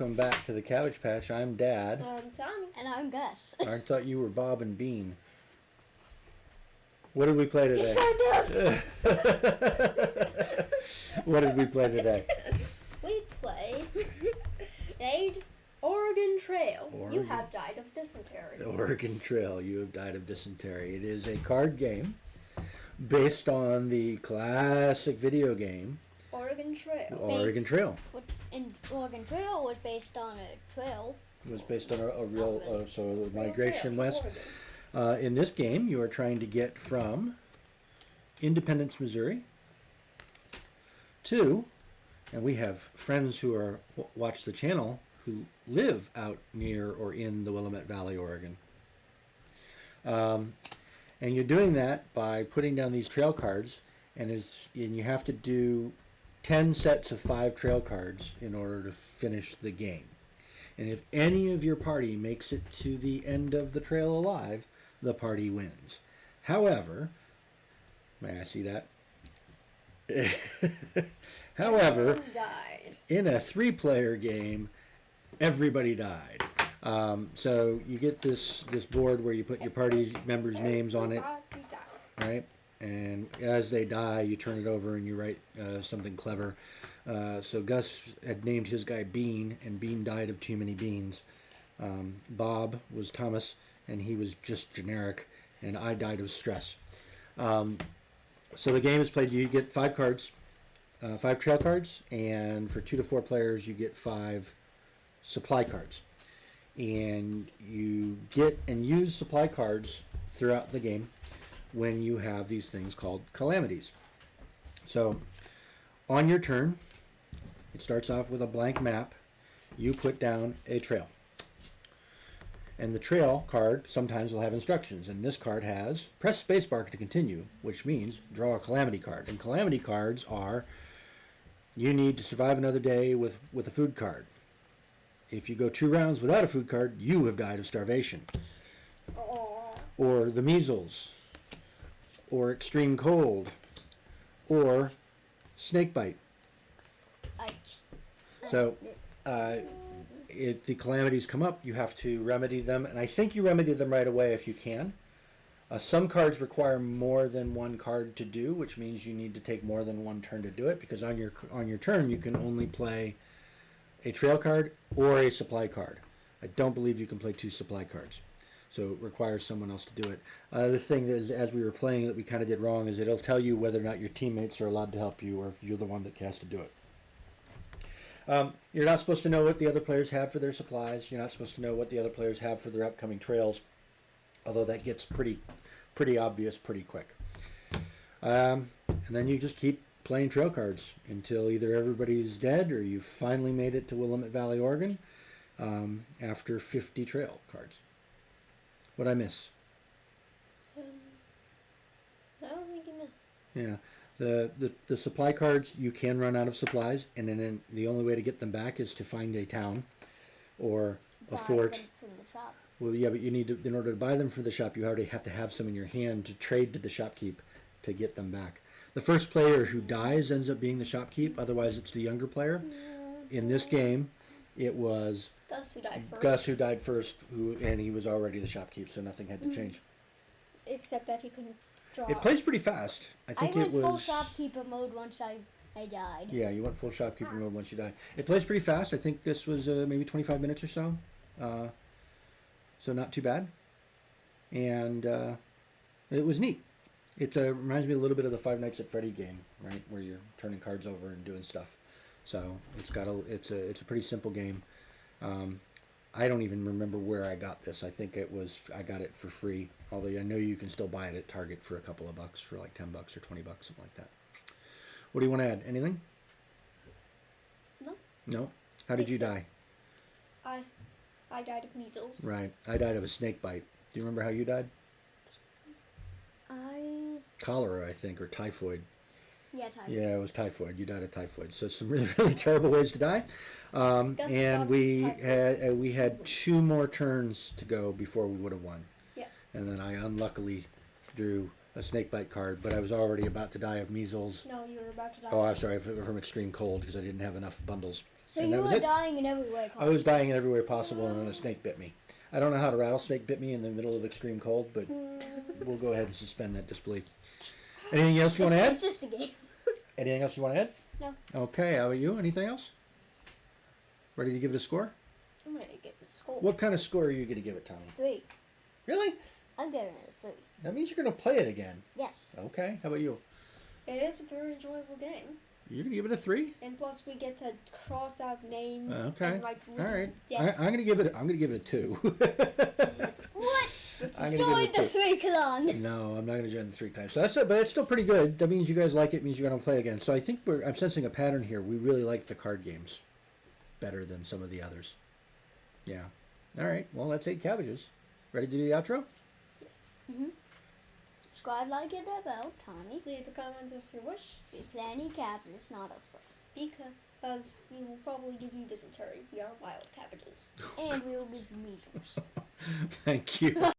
welcome back to the Cabbage Patch. I'm Dad. I'm Tommy. And I'm Gus. I thought you were Bob and Bean. What did we play today? Yes, I What did we play today? We played Oregon Trail. You Oregon. have died of dysentery. The Oregon Trail. You have died of dysentery. It is a card game based on the classic video game Oregon Trail. Oregon Trail. And Oregon Trail was based on a trail. It was based on a real, so the Real migration trail to west. Oregon. In this game, you are trying to get from Independence, Missouri to, and we have friends who are watch the channel who live out near or in the Willamette Valley, Oregon. And you're doing that by putting down these trail cards, and you have to do 10 sets of 5 trail cards in order to finish the game. And if any of your party makes it to the end of the trail alive, the party wins. However, may I see that? However, Everyone died. in a 3-player game, everybody died. So you get this board where you put your party members' names on it, Everybody died. right? And as they die, you turn it over and you write something clever. So Gus had named his guy Bean, and Bean died of too many beans. Bob was Thomas, and he was just generic, and I died of stress. So the game is played. You get 5 cards, 5 trail cards, and for 2 to 4 players, you get 5 supply cards. And you get and use supply cards throughout the game when you have these things called calamities. So on your turn, it starts off with a blank map. You put down a trail. And the trail card sometimes will have instructions. And this card has press spacebar to continue, which means draw a calamity card. And calamity cards are, you need to survive another day with a food card. If you go 2 rounds without a food card, you have died of starvation. Oh. Or the measles, or extreme cold, or snake bite. So if the calamities come up, you have to remedy them, and I think you remedy them right away if you can. Some cards require more than 1 card to do, which means you need to take more than 1 turn to do it, because on your turn you can only play a trail card or a supply card. I don't believe you can play 2 supply cards. So it requires someone else to do it. The thing is, as we were playing that we kind of did wrong is it'll tell you whether or not your teammates are allowed to help you or if you're the one that has to do it. You're not supposed to know what the other players have for their supplies. You're not supposed to know what the other players have for their upcoming trails, although that gets pretty obvious pretty quick. And then you just keep playing trail cards until either everybody's dead or you finally made it to Willamette Valley, Oregon, after 50 trail cards. What'd I miss? I don't think you missed. Yeah. The supply cards, you can run out of supplies, and then the only way to get them back is to find a town or a fort. Them from the shop. Well, yeah, but you need to, in order to buy them from the shop, you already have to have some in your hand to trade to the shopkeep to get them back. The first player who dies ends up being the shopkeep, otherwise it's the younger player. In this game, it was Gus who died first. Gus who died first, and he was already the shopkeep, so nothing had to change. Except that he couldn't draw. It plays pretty fast. I I think went it was full shopkeeper mode once I died. Yeah, you went full shopkeeper mode once you died. It plays pretty fast. I think this was maybe 25 minutes or so. So not too bad. And it was neat. It reminds me a little bit of the Five Nights at Freddy game, right, where you're turning cards over and doing stuff. So it's a pretty simple game. I don't even remember where I got this. I think I got it for free. Although I know you can still buy it at Target for a couple of bucks, for like $10 or $20, something like that. What do you want to add? Anything? No. No? How did you die? I died of measles. Right. I died of a snake bite. Do you remember how you died? Cholera, I think, or typhoid. Yeah, typhoid. Yeah, it was typhoid. You died of typhoid. So some really, really terrible ways to die. Gus And got we had 2 more turns to go before we would have won. Yeah. And then I unluckily drew a snake bite card, but I was already about to die of measles. No, you were about to die. Oh, I'm sorry, from extreme cold because I didn't have enough bundles. So And you that was were it. dying in every way I possible. was dying in every way possible, and then a snake bit me. I don't know how a rattlesnake bit me in the middle of extreme cold, but we'll go ahead and suspend that disbelief. Anything else you want to add? It's just a game. Anything else you want to add? No. Okay, how about you? Anything else? Ready to give it a score? I'm gonna get the score. What kind of score are you going to give it, Tommy? 3. Really? I'm giving it a 3. That means you're going to play it again. Yes. Okay, how about you? It is a very enjoyable game, You're going to give it a 3? and plus we get to cross out names Okay. and write All right. death. I'm going to give it a 2. What? I'm gonna Join give the it a 2. 3 clan. No, I'm not going to join the 3 times. So that's it, but it's still pretty good. That means you guys like it. Means you're going to play again. So I think I'm sensing a pattern here. We really like the card games better than some of the others. Yeah. All right. Well, that's 8 cabbages. Ready to do the outro? Yes. Subscribe, like, hit that bell, Tommy. Leave a comment if you wish, We play any cabbages, not us. because we will probably give you dysentery. We are wild cabbages. And we will give you measles. Thank you.